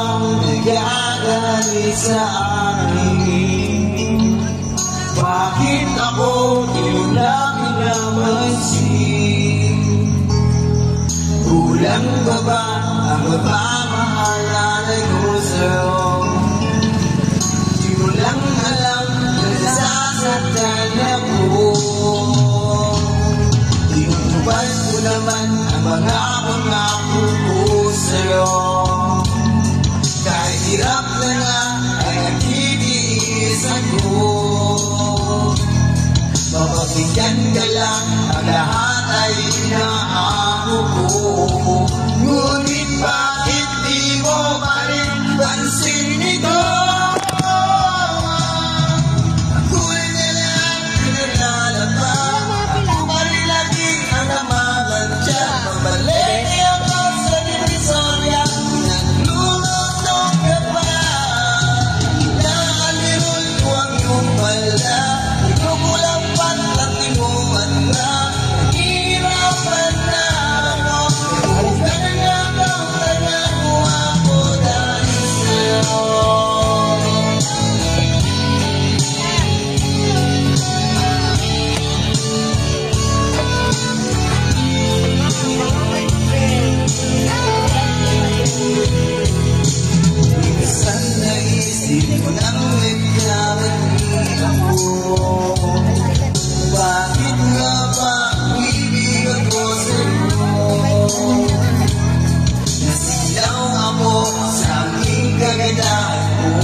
bang nagagalit sa akin? Bakit ako di mo lang pinapansin? Kulang ba ba ang mapamahalalay ko sa'yo? Di mo lang alam na nasasaktan ako. Tinutupad ko naman ang mga pangako ko sa'yo. Kahit hirap na nga ay nagtitiisan ko. Mapapigyan ka lang, ang lahat ay inaako ko. Ngunit bakit di mo pa rin pansin ito? Ako'y nalang pinaglalaba, ako pa rin laging ang namamantya. Pabalik ako sa divisorya, naglulunok ka pa. Nakalirol ko ang iyong pala, ikaw ko lang patating mo man na. Nahihirapan na ako, huwag ka na nga bang nangako ako dahil sa'yo. Minsan naisip ko nang nagkamali ako. Bakit nga ba ibig ako sa'yo? Nasilaw ako sa aking kagandahan mo.